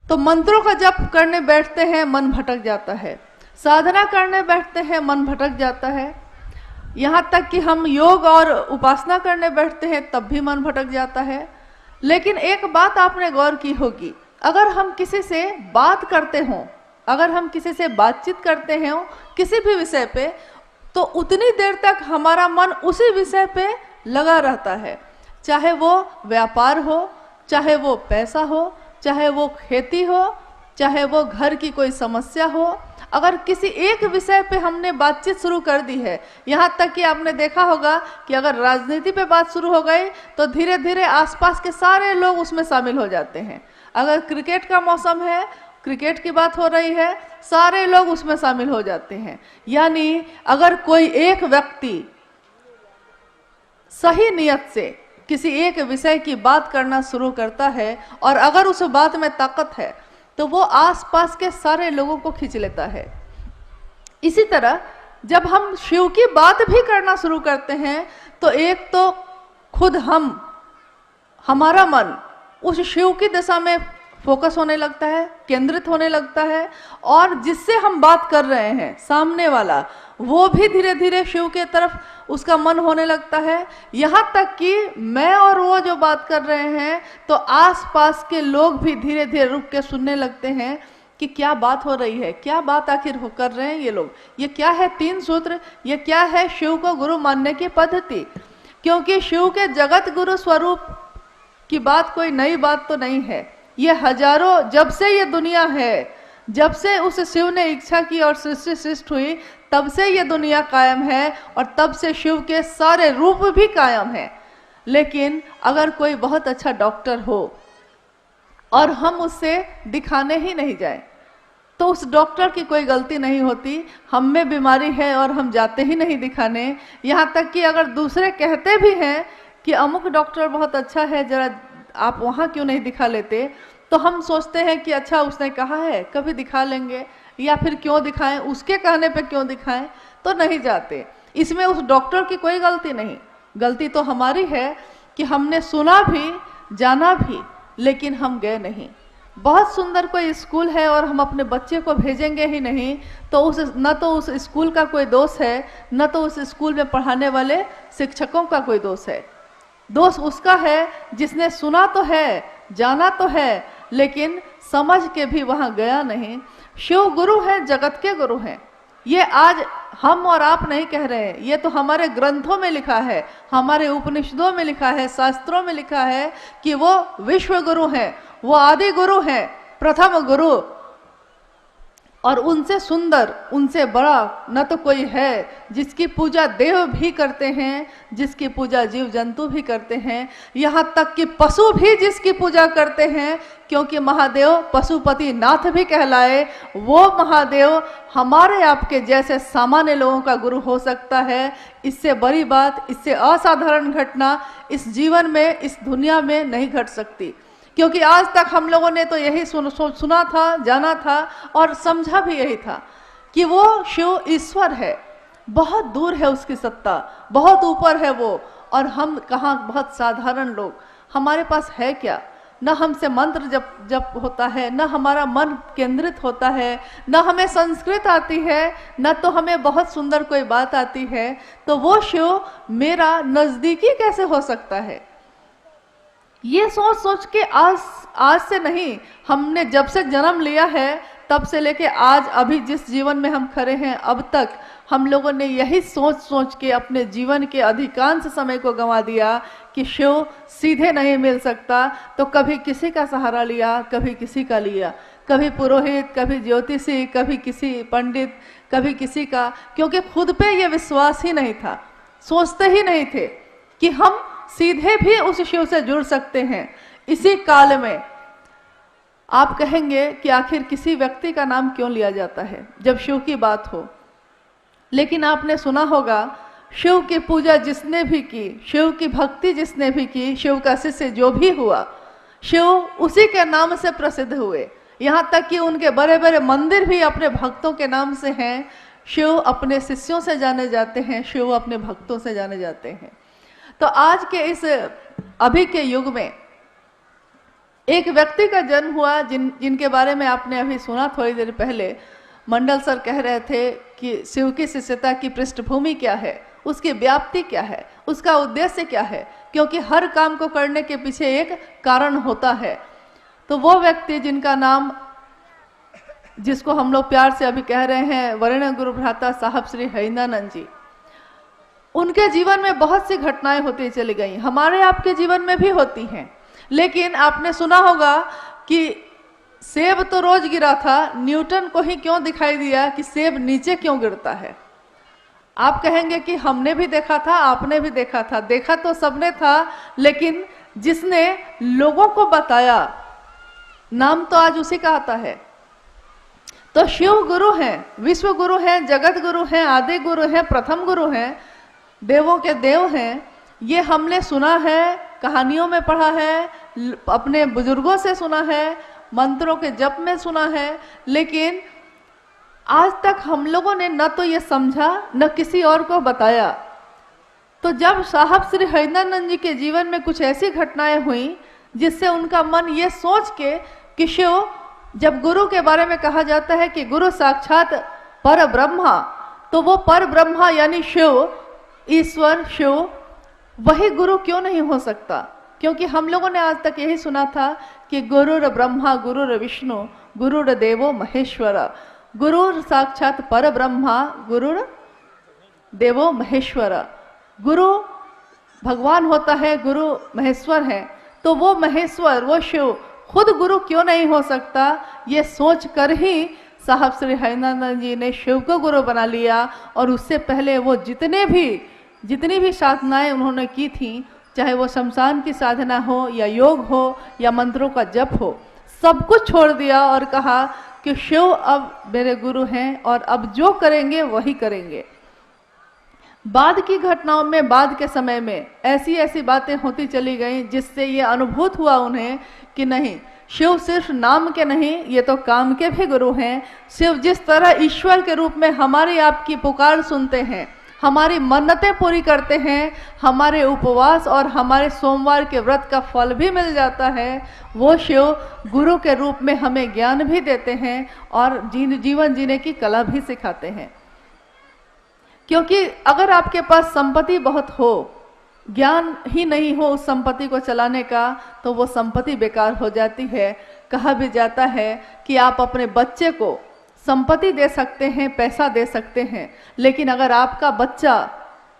तो मंत्रों का जप करने बैठते हैं, मन भटक जाता है। साधना करने बैठते हैं, मन भटक जाता है। यहाँ तक कि हम योग और उपासना करने बैठते हैं, तब भी मन भटक जाता है। लेकिन एक बात आपने गौर की होगी, अगर हम किसी से बात करते हों, अगर हम किसी से बातचीत करते हैं किसी भी विषय पे, तो उतनी देर तक हमारा मन उसी विषय पे लगा रहता है। चाहे वो व्यापार हो, चाहे वो पैसा हो, चाहे वो खेती हो, चाहे वो घर की कोई समस्या हो, अगर किसी एक विषय पे हमने बातचीत शुरू कर दी है, यहाँ तक कि आपने देखा होगा कि अगर राजनीति पे बात शुरू हो गई तो धीरे धीरे आसपास के सारे लोग उसमें शामिल हो जाते हैं। अगर क्रिकेट का मौसम है, क्रिकेट की बात हो रही है, सारे लोग उसमें शामिल हो जाते हैं। यानी अगर कोई एक व्यक्ति सही नियत से किसी एक विषय की बात करना शुरू करता है और अगर उस बात में ताकत है तो वो आसपास के सारे लोगों को खींच लेता है। इसी तरह जब हम शिव की बात भी करना शुरू करते हैं तो एक तो खुद हमारा मन उस शिव की दिशा में फोकस होने लगता है, केंद्रित होने लगता है, और जिससे हम बात कर रहे हैं सामने वाला वो भी धीरे धीरे शिव के तरफ उसका मन होने लगता है। यहाँ तक कि मैं और वो जो बात कर रहे हैं तो आसपास के लोग भी धीरे धीरे रुक के सुनने लगते हैं कि क्या बात हो रही है, क्या बात आखिर हो कर रहे हैं ये लोग, ये क्या है 3 सूत्र, ये क्या है शिव को गुरु मानने की पद्धति। क्योंकि शिव के जगत गुरु स्वरूप की बात कोई नई बात तो नहीं है। ये हजारों, जब से ये दुनिया है, जब से उस शिव ने इच्छा की और सृष्टि सृष्टि हुई, तब से ये दुनिया कायम है और तब से शिव के सारे रूप भी कायम हैं। लेकिन अगर कोई बहुत अच्छा डॉक्टर हो और हम उससे दिखाने ही नहीं जाए तो उस डॉक्टर की कोई गलती नहीं होती। हम में बीमारी है और हम जाते ही नहीं दिखाने। यहाँ तक कि अगर दूसरे कहते भी हैं कि अमुक डॉक्टर बहुत अच्छा है, जरा आप वहाँ क्यों नहीं दिखा लेते, तो हम सोचते हैं कि अच्छा उसने कहा है कभी दिखा लेंगे, या फिर क्यों दिखाएं, उसके कहने पे क्यों दिखाएं, तो नहीं जाते। इसमें उस डॉक्टर की कोई गलती नहीं, गलती तो हमारी है कि हमने सुना भी, जाना भी, लेकिन हम गए नहीं। बहुत सुंदर कोई स्कूल है और हम अपने बच्चे को भेजेंगे ही नहीं, तो न तो उस स्कूल का कोई दोष है, न तो उस स्कूल में पढ़ाने वाले शिक्षकों का कोई दोष है। दोष उसका है जिसने सुना तो है, जाना तो है, लेकिन समझ के भी वहां गया नहीं। शिव गुरु हैं, जगत के गुरु हैं। ये आज हम और आप नहीं कह रहे हैं, ये तो हमारे ग्रंथों में लिखा है, हमारे उपनिषदों में लिखा है, शास्त्रों में लिखा है कि वो विश्व गुरु हैं, वो आदि गुरु हैं, प्रथम गुरु, और उनसे सुंदर, उनसे बड़ा न तो कोई है। जिसकी पूजा देव भी करते हैं, जिसकी पूजा जीव जंतु भी करते हैं, यहाँ तक कि पशु भी जिसकी पूजा करते हैं, क्योंकि महादेव पशुपति नाथ भी कहलाए, वो महादेव हमारे आपके जैसे सामान्य लोगों का गुरु हो सकता है। इससे बड़ी बात, इससे असाधारण घटना इस जीवन में, इस दुनिया में नहीं घट सकती। क्योंकि आज तक हम लोगों ने तो यही सुना था, जाना था और समझा भी यही था कि वो शिव ईश्वर है, बहुत दूर है उसकी सत्ता, बहुत ऊपर है वो, और हम कहाँ बहुत साधारण लोग, हमारे पास है क्या, न हमसे मंत्र जप होता है, न हमारा मन केंद्रित होता है, न हमें संस्कृत आती है, न तो हमें बहुत सुंदर कोई बात आती है, तो वो शिव मेरा नजदीकी कैसे हो सकता है। ये सोच सोच के आज से नहीं, हमने जब से जन्म लिया है तब से लेके आज अभी जिस जीवन में हम खड़े हैं अब तक, हम लोगों ने यही सोच सोच के अपने जीवन के अधिकांश समय को गंवा दिया कि शिव सीधे नहीं मिल सकता। तो कभी किसी का सहारा लिया, कभी किसी का लिया, कभी पुरोहित, कभी ज्योतिषी, कभी किसी पंडित, कभी किसी का, क्योंकि खुद पे ये विश्वास ही नहीं था, सोचते ही नहीं थे कि हम सीधे भी उस शिव से जुड़ सकते हैं। इसी काल में आप कहेंगे कि आखिर किसी व्यक्ति का नाम क्यों लिया जाता है जब शिव की बात हो, लेकिन आपने सुना होगा शिव की पूजा जिसने भी की, शिव की भक्ति जिसने भी की, शिव का शिष्य जो भी हुआ, शिव उसी के नाम से प्रसिद्ध हुए। यहाँ तक कि उनके बड़े बड़े मंदिर भी अपने भक्तों के नाम से हैं। शिव अपने शिष्यों से जाने जाते हैं, शिव अपने भक्तों से जाने जाते हैं। तो आज के इस अभी के युग में एक व्यक्ति का जन्म हुआ जिनके बारे में आपने अभी सुना थोड़ी देर पहले। मंडल सर कह रहे थे कि शिव की शिष्यता की पृष्ठभूमि क्या है, उसकी व्याप्ति क्या है, उसका उद्देश्य क्या है, क्योंकि हर काम को करने के पीछे एक कारण होता है। तो वो व्यक्ति जिनका नाम, जिसको हम लोग प्यार से अभी कह रहे हैं वरेण्य गुरु भ्राता साहब श्री हरिंद्रानंद जी, उनके जीवन में बहुत सी घटनाएं होती चली गई, हमारे आपके जीवन में भी होती हैं। लेकिन आपने सुना होगा कि सेब तो रोज गिरा था, न्यूटन को ही क्यों दिखाई दिया कि सेब नीचे क्यों गिरता है? आप कहेंगे कि हमने भी देखा था, आपने भी देखा था, देखा तो सबने था, लेकिन जिसने लोगों को बताया, नाम तो आज उसी का आता है। तो शिव गुरु हैं, विश्व गुरु हैं, जगत गुरु हैं, आदि गुरु हैं, प्रथम गुरु हैं, देवों के देव हैं। ये हमने सुना है, कहानियों में पढ़ा है, अपने बुजुर्गों से सुना है, मंत्रों के जप में सुना है, लेकिन आज तक हम लोगों ने न तो ये समझा न किसी और को बताया। तो जब साहब श्री हरिंद्रानंद जी के जीवन में कुछ ऐसी घटनाएं हुई जिससे उनका मन ये सोच के कि शिव, जब गुरु के बारे में कहा जाता है कि गुरु साक्षात पर ब्रह्मा, तो वो पर ब्रह्मा यानी शिव, ईश्वर शिव, वही गुरु क्यों नहीं हो सकता? क्योंकि हम लोगों ने आज तक यही सुना था कि गुरुर ब्रह्मा गुरुर विष्णु गुरुर देवो महेश्वर, गुरु साक्षात पर ब्रह्मा गुरुर देवो महेश्वर, गुरु भगवान होता है, गुरु महेश्वर है। तो वो महेश्वर, वो शिव खुद गुरु क्यों नहीं हो सकता? ये सोच कर ही साहब श्री हरिंद्रानंद जी ने शिव को गुरु बना लिया। और उससे पहले वो जितनी भी साधनाएं उन्होंने की थी, चाहे वो शमशान की साधना हो या योग हो या मंत्रों का जप हो, सब कुछ छोड़ दिया और कहा कि शिव अब मेरे गुरु हैं और अब जो करेंगे वही करेंगे। बाद की घटनाओं में, बाद के समय में ऐसी ऐसी बातें होती चली गई जिससे ये अनुभूत हुआ उन्हें कि नहीं, शिव सिर्फ नाम के नहीं, ये तो काम के भी गुरु हैं। शिव जिस तरह ईश्वर के रूप में हमारी आपकी पुकार सुनते हैं, हमारी मन्नतें पूरी करते हैं, हमारे उपवास और हमारे सोमवार के व्रत का फल भी मिल जाता है, वो शिव गुरु के रूप में हमें ज्ञान भी देते हैं और जीवन जीने की कला भी सिखाते हैं। क्योंकि अगर आपके पास संपत्ति बहुत हो, ज्ञान ही नहीं हो उस संपत्ति को चलाने का, तो वो संपत्ति बेकार हो जाती है। कहा भी जाता है कि आप अपने बच्चे को संपत्ति दे सकते हैं, पैसा दे सकते हैं, लेकिन अगर आपका बच्चा,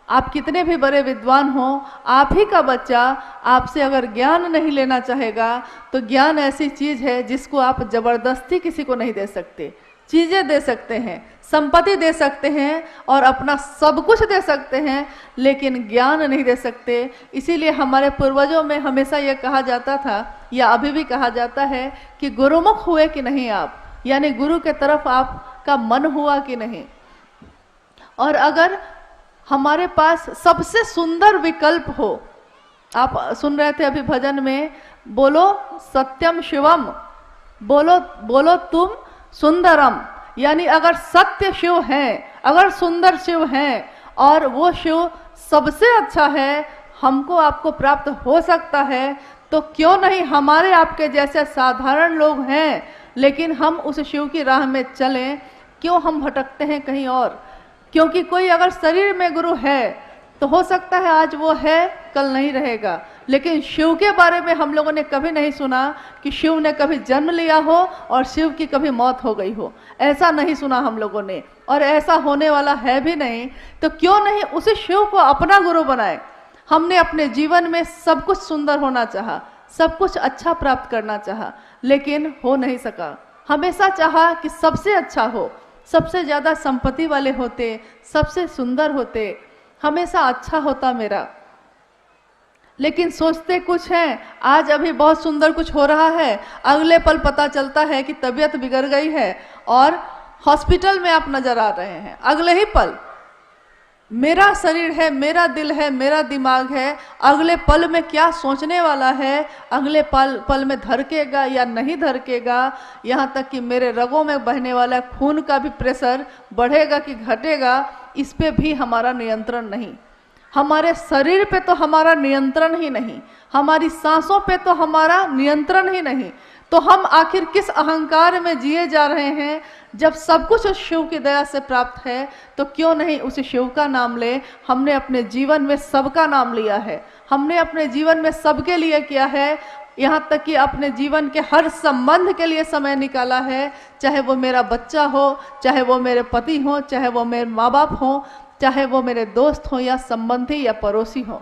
आप कितने भी बड़े विद्वान हो, आप ही का बच्चा आपसे अगर ज्ञान नहीं लेना चाहेगा, तो ज्ञान ऐसी चीज है जिसको आप जबरदस्ती किसी को नहीं दे सकते। चीजें दे सकते हैं, संपत्ति दे सकते हैं और अपना सब कुछ दे सकते हैं, लेकिन ज्ञान नहीं दे सकते। इसीलिए हमारे पूर्वजों में हमेशा यह कहा जाता था, या अभी भी कहा जाता है कि गुरुमुख हुए कि नहीं आप, यानी गुरु के तरफ आपका मन हुआ कि नहीं। और अगर हमारे पास सबसे सुंदर विकल्प हो, आप सुन रहे थे अभी भजन में, बोलो सत्यम शिवम, बोलो तुम सुंदरम, यानी अगर सत्य शिव है, अगर सुंदर शिव है और वो शिव सबसे अच्छा है, हमको आपको प्राप्त हो सकता है, तो क्यों नहीं हमारे आपके जैसे साधारण लोग हैं, लेकिन हम उस शिव की राह में चलें, क्यों हम भटकते हैं कहीं और? क्योंकि कोई अगर शरीर में गुरु है तो हो सकता है आज वो है, कल नहीं रहेगा, लेकिन शिव के बारे में हम लोगों ने कभी नहीं सुना कि शिव ने कभी जन्म लिया हो और शिव की कभी मौत हो गई हो। ऐसा नहीं सुना हम लोगों ने, और ऐसा होने वाला है भी नहीं। तो क्यों नहीं उसी शिव को अपना गुरु बनाए? हमने अपने जीवन में सब कुछ सुंदर होना चाहा, सब कुछ अच्छा प्राप्त करना चाहा, लेकिन हो नहीं सका। हमेशा चाहा कि सबसे अच्छा हो, सबसे ज़्यादा संपत्ति वाले होते, सबसे सुंदर होते, हमेशा अच्छा होता मेरा, लेकिन सोचते कुछ हैं। आज अभी बहुत सुंदर कुछ हो रहा है, अगले पल पता चलता है कि तबीयत बिगड़ गई है और हॉस्पिटल में आप नजर आ रहे हैं। अगले ही पल मेरा शरीर है, मेरा दिल है, मेरा दिमाग है, अगले पल में क्या सोचने वाला है, अगले पल में धड़केगा या नहीं धड़केगा, यहाँ तक कि मेरे रगों में बहने वाला खून का भी प्रेशर बढ़ेगा कि घटेगा, इस पे भी हमारा नियंत्रण नहीं। हमारे शरीर पे तो हमारा नियंत्रण ही नहीं, हमारी सांसों पे तो हमारा नियंत्रण ही नहीं, तो हम आखिर किस अहंकार में जिए जा रहे हैं? जब सब कुछ उस शिव की दया से प्राप्त है तो क्यों नहीं उस शिव का नाम ले। हमने अपने जीवन में सबका नाम लिया है, हमने अपने जीवन में सबके लिए किया है, यहाँ तक कि अपने जीवन के हर संबंध के लिए समय निकाला है, चाहे वो मेरा बच्चा हो, चाहे वो मेरे पति हो, चाहे वो मेरे माँ बाप हो, चाहे वो मेरे दोस्त हो या संबंधी या पड़ोसी हो।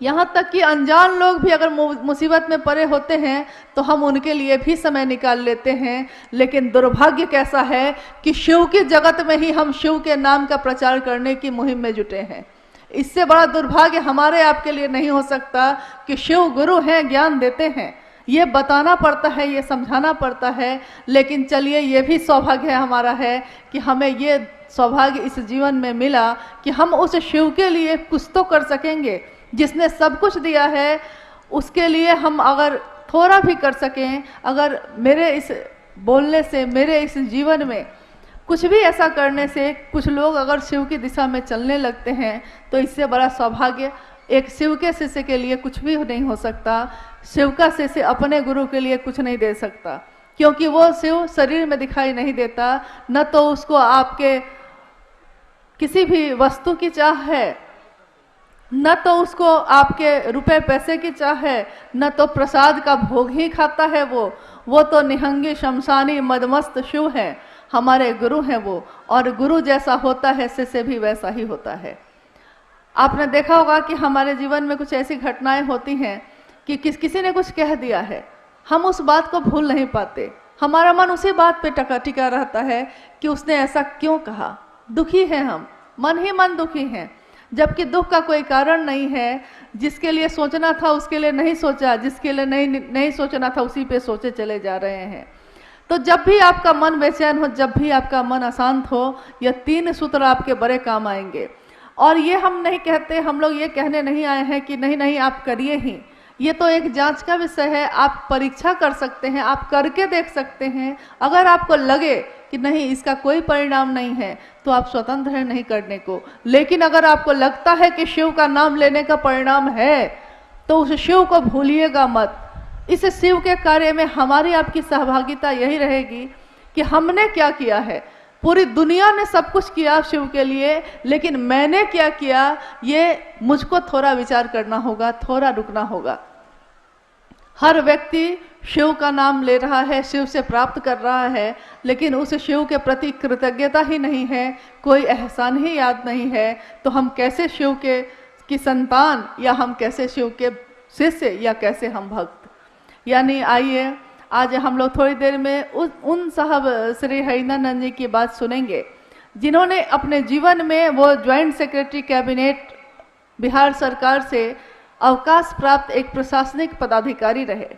यहाँ तक कि अनजान लोग भी अगर मुसीबत में पड़े होते हैं तो हम उनके लिए भी समय निकाल लेते हैं। लेकिन दुर्भाग्य कैसा है कि शिव की जगत में ही हम शिव के नाम का प्रचार करने की मुहिम में जुटे हैं। इससे बड़ा दुर्भाग्य हमारे आपके लिए नहीं हो सकता कि शिव गुरु हैं, ज्ञान देते हैं, ये बताना पड़ता है, ये समझाना पड़ता है। लेकिन चलिए, ये भी सौभाग्य हमारा है कि हमें ये सौभाग्य इस जीवन में मिला कि हम उस शिव के लिए कुछ तो कर सकेंगे, जिसने सब कुछ दिया है उसके लिए हम अगर थोड़ा भी कर सकें। अगर मेरे इस बोलने से, मेरे इस जीवन में कुछ भी ऐसा करने से कुछ लोग अगर शिव की दिशा में चलने लगते हैं तो इससे बड़ा सौभाग्य एक शिव के शिष्य के लिए कुछ भी नहीं हो सकता। शिव का शिष्य अपने गुरु के लिए कुछ नहीं दे सकता, क्योंकि वो शिव शरीर में दिखाई नहीं देता। न तो उसको आपके किसी भी वस्तु की चाह है, न तो उसको आपके रुपए पैसे की चाह है, न तो प्रसाद का भोग ही खाता है वो तो निहंगी शमशानी मदमस्त शिव है। हमारे गुरु हैं वो, और गुरु जैसा होता है शिष्य भी वैसा ही होता है। आपने देखा होगा कि हमारे जीवन में कुछ ऐसी घटनाएं होती हैं कि किसी ने कुछ कह दिया है, हम उस बात को भूल नहीं पाते, हमारा मन उसी बात पे टिका रहता है कि उसने ऐसा क्यों कहा। दुखी हैं हम, मन ही मन दुखी हैं, जबकि दुख का कोई कारण नहीं है। जिसके लिए सोचना था उसके लिए नहीं सोचा, जिसके लिए नहीं सोचना था उसी पे सोचे चले जा रहे हैं। तो जब भी आपका मन बेचैन हो, जब भी आपका मन अशांत हो, यह 3 सूत्र आपके बड़े काम आएंगे। और ये हम नहीं कहते, हम लोग ये कहने नहीं आए हैं कि नहीं आप करिए ही, ये तो एक जांच का विषय है। आप परीक्षा कर सकते हैं, आप करके देख सकते हैं। अगर आपको लगे कि नहीं इसका कोई परिणाम नहीं है तो आप स्वतंत्र हैं नहीं करने को। लेकिन अगर आपको लगता है कि शिव का नाम लेने का परिणाम है तो उस शिव को भूलिएगा मत। इस शिव के कार्य में हमारी आपकी सहभागिता यही रहेगी कि हमने क्या किया है। पूरी दुनिया ने सब कुछ किया शिव के लिए, लेकिन मैंने क्या किया, ये मुझको थोड़ा विचार करना होगा, थोड़ा रुकना होगा। हर व्यक्ति शिव का नाम ले रहा है, शिव से प्राप्त कर रहा है, लेकिन उस शिव के प्रति कृतज्ञता ही नहीं है, कोई एहसान ही याद नहीं है। तो हम कैसे शिव की संतान, या हम कैसे शिव के शिष्य, या कैसे हम भक्त। यानी आइए आज हम लोग थोड़ी देर में उन साहब श्री हरिनानंद जी की बात सुनेंगे, जिन्होंने अपने जीवन में वो ज्वाइंट सेक्रेटरी कैबिनेट बिहार सरकार से अवकाश प्राप्त एक प्रशासनिक पदाधिकारी रहे।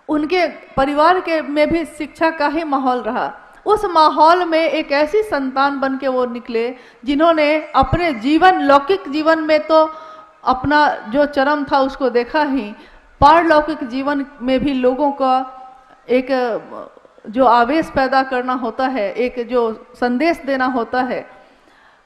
उनके परिवार के में भी शिक्षा का ही माहौल रहा। उस माहौल में एक ऐसी संतान बन के वो निकले जिन्होंने अपने जीवन, लौकिक जीवन में तो अपना जो चरम था उसको देखा ही, पारलौकिक जीवन में भी लोगों का एक जो आवेश पैदा करना होता है, एक जो संदेश देना होता है।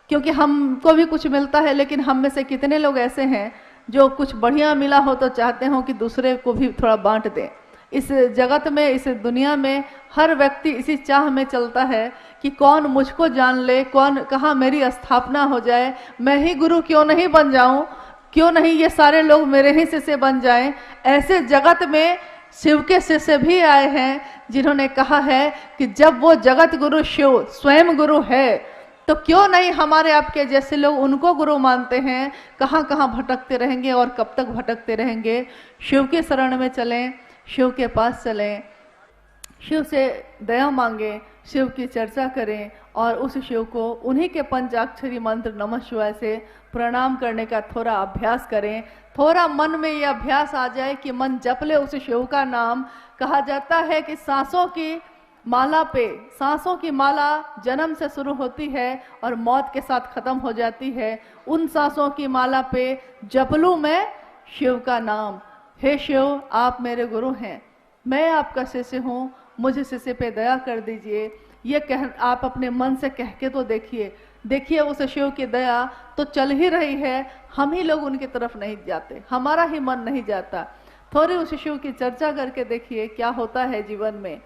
क्योंकि हमको भी कुछ मिलता है, लेकिन हम में से कितने लोग ऐसे हैं जो कुछ बढ़िया मिला हो तो चाहते हो कि दूसरे को भी थोड़ा बांट दें। इस जगत में, इस दुनिया में हर व्यक्ति इसी चाह में चलता है कि कौन मुझको जान ले, कौन कहाँ मेरी स्थापना हो जाए, मैं ही गुरु क्यों नहीं बन जाऊं, क्यों नहीं ये सारे लोग मेरे ही शिष्य बन जाएं। ऐसे जगत में शिव के शिष्य भी आए हैं जिन्होंने कहा है कि जब वो जगत गुरु शिव स्वयं गुरु है तो क्यों नहीं हमारे आपके जैसे लोग उनको गुरु मानते हैं। कहाँ कहाँ भटकते रहेंगे और कब तक भटकते रहेंगे। शिव के शरण में चलें, शिव के पास चलें, शिव से दया मांगे, शिव की चर्चा करें और उस शिव को उन्हीं के पंचाक्षरी मंत्र नमः शिवाय से प्रणाम करने का थोड़ा अभ्यास करें। थोड़ा मन में ये अभ्यास आ जाए कि मन जप ले उस शिव का नाम। कहा जाता है कि सांसों की माला पे, सांसों की माला जन्म से शुरू होती है और मौत के साथ खत्म हो जाती है। उन सांसों की माला पे जप लूं मैं शिव का नाम। हे शिव, आप मेरे गुरु हैं, मैं आपका शिष्य हूँ, मुझे शिष्य पे दया कर दीजिए। ये कह आप अपने मन से कह के तो देखिए। देखिए उस शिव की दया तो चल ही रही है, हम ही लोग उनकी तरफ नहीं जाते, हमारा ही मन नहीं जाता। थोड़ी उस शिव की चर्चा करके देखिए क्या होता है जीवन में।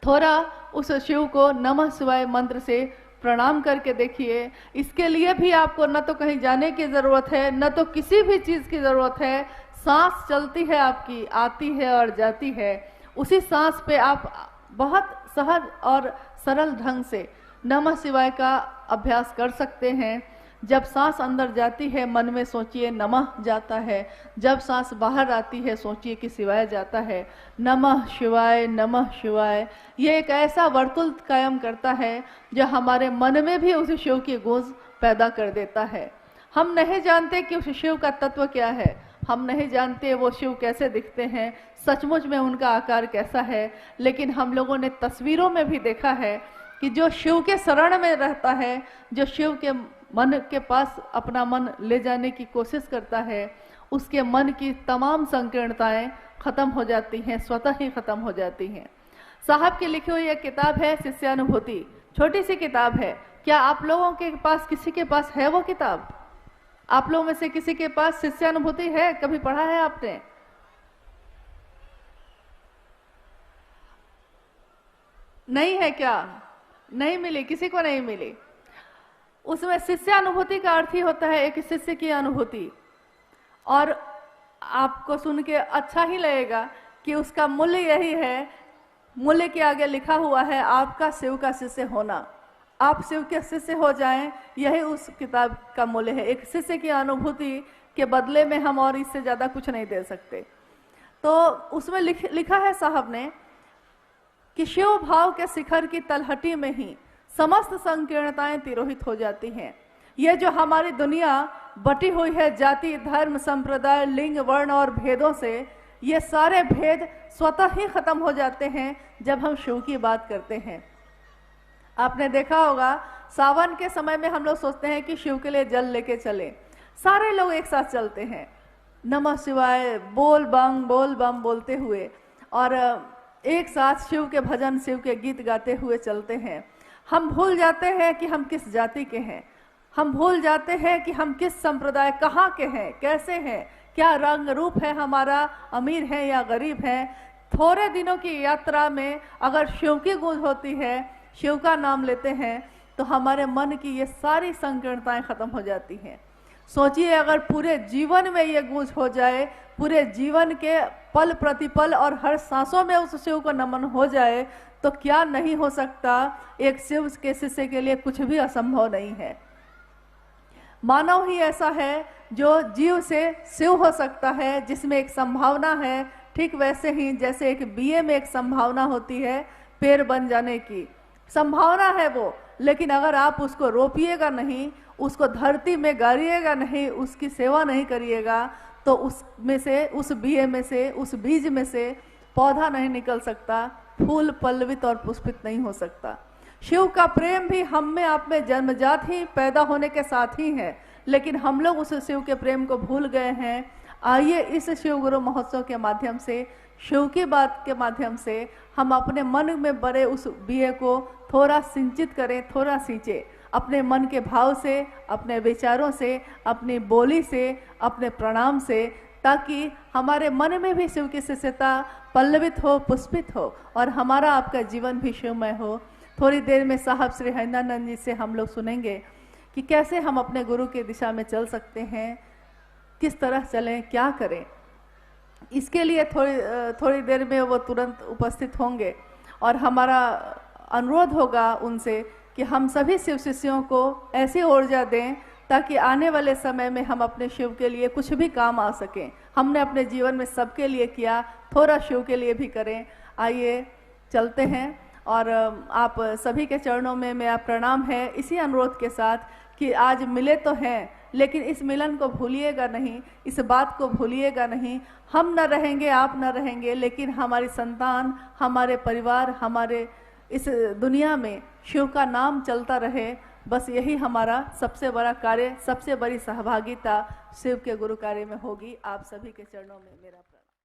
थोड़ा उस शिव को नमः शिवाय मंत्र से प्रणाम करके देखिए। इसके लिए भी आपको न तो कहीं जाने की जरूरत है, न तो किसी भी चीज की जरूरत है। सांस चलती है आपकी, आती है और जाती है, उसी सांस पे आप बहुत सहज और सरल ढंग से नमः शिवाय का अभ्यास कर सकते हैं। जब सांस अंदर जाती है मन में सोचिए नमः जाता है, जब सांस बाहर आती है सोचिए कि शिवाय जाता है। नमः शिवाय, नमः शिवाय, ये एक ऐसा वर्तुल कायम करता है जो हमारे मन में भी उस शिव की गूंज पैदा कर देता है। हम नहीं जानते कि उस शिव का तत्व क्या है, हम नहीं जानते वो शिव कैसे दिखते हैं, सचमुच में उनका आकार कैसा है, लेकिन हम लोगों ने तस्वीरों में भी देखा है कि जो शिव के शरण में रहता है, जो शिव के मन के पास अपना मन ले जाने की कोशिश करता है, उसके मन की तमाम संकीर्णताएं खत्म हो जाती हैं, स्वतः ही खत्म हो जाती हैं। साहब की लिखी हुई एक किताब है शिष्यानुभूति, छोटी सी किताब है। क्या आप लोगों के पास, किसी के पास है वो किताब? आप लोगों में से किसी के पास शिष्यानुभूति है? कभी पढ़ा है आपने? नहीं है क्या? नहीं मिली, किसी को नहीं मिली। उसमें शिष्यानुभूति का अर्थ ही होता है एक शिष्य की अनुभूति। और आपको सुन के अच्छा ही लगेगा कि उसका मूल्य यही है, मूल्य के आगे लिखा हुआ है आपका शिव का शिष्य होना। आप शिव के शिष्य हो जाएं, यही उस किताब का मूल्य है। एक शिष्य की अनुभूति के बदले में हम और इससे ज्यादा कुछ नहीं दे सकते। तो उसमें लिखा है साहब ने कि शिव भाव के शिखर की तलहटी में ही समस्त संकीर्णताएं तिरोहित हो जाती हैं। ये जो हमारी दुनिया बटी हुई है जाति, धर्म, संप्रदाय, लिंग, वर्ण और भेदों से, ये सारे भेद स्वतः ही खत्म हो जाते हैं जब हम शिव की बात करते हैं। आपने देखा होगा सावन के समय में हम लोग सोचते हैं कि शिव के लिए जल लेके चले, सारे लोग एक साथ चलते हैं नमः शिवाय बोल बम बोलते हुए, और एक साथ शिव के भजन, शिव के गीत गाते हुए चलते हैं। हम भूल जाते हैं कि हम किस जाति के हैं, हम भूल जाते हैं कि हम किस संप्रदाय, कहाँ के हैं, कैसे हैं, क्या रंग रूप है हमारा, अमीर है या गरीब है। थोड़े दिनों की यात्रा में अगर शिव की गूंज होती है, शिव का नाम लेते हैं, तो हमारे मन की ये सारी संकीर्णताएं खत्म हो जाती हैं। सोचिए अगर पूरे जीवन में ये गूंज हो जाए, पूरे जीवन के पल प्रतिपल और हर सांसों में उस शिव को नमन हो जाए, तो क्या नहीं हो सकता। एक शिव के शिष्य के लिए कुछ भी असंभव नहीं है। मानव ही ऐसा है जो जीव से शिव हो सकता है, जिसमें एक संभावना है। ठीक वैसे ही जैसे एक बीए में एक संभावना होती है पेड़ बन जाने की, संभावना है वो, लेकिन अगर आप उसको रोपिएगा नहीं, उसको धरती में गाड़िएगा नहीं, उसकी सेवा नहीं करिएगा, तो उसमें से, उस बीए में से, उस बीज में से पौधा नहीं निकल सकता, फूल पल्लवित और पुष्पित नहीं हो सकता। शिव का प्रेम भी हम में, आप में जन्मजात ही पैदा होने के साथ ही है, लेकिन हम लोग उस शिव के प्रेम को भूल गए हैं। आइए इस शिव गुरु महोत्सव के माध्यम से, शिव की बात के माध्यम से हम अपने मन में बड़े उस बीए को थोड़ा सिंचित करें, थोड़ा सींचे, अपने मन के भाव से, अपने विचारों से, अपनी बोली से, अपने प्रणाम से, ताकि हमारे मन में भी शिव की शिष्यता पल्लवित हो, पुष्पित हो, और हमारा आपका जीवन भी शिवमय हो। थोड़ी देर में साहब श्री हरिनानंद जी से हम लोग सुनेंगे कि कैसे हम अपने गुरु की दिशा में चल सकते हैं, किस तरह चलें, क्या करें। इसके लिए थोड़ी देर में वो तुरंत उपस्थित होंगे, और हमारा अनुरोध होगा उनसे कि हम सभी शिव शिष्यों को ऐसी ऊर्जा दें ताकि आने वाले समय में हम अपने शिव के लिए कुछ भी काम आ सकें। हमने अपने जीवन में सबके लिए किया, थोड़ा शिव के लिए भी करें। आइए चलते हैं, और आप सभी के चरणों में मेरा प्रणाम है, इसी अनुरोध के साथ कि आज मिले तो हैं, लेकिन इस मिलन को भूलिएगा नहीं, इस बात को भूलिएगा नहीं। हम न रहेंगे, आप न रहेंगे, लेकिन हमारी संतान, हमारे परिवार, हमारे इस दुनिया में शिव का नाम चलता रहे। बस यही हमारा सबसे बड़ा कार्य, सबसे बड़ी सहभागिता शिव के गुरु कार्य में होगी। आप सभी के चरणों में मेरा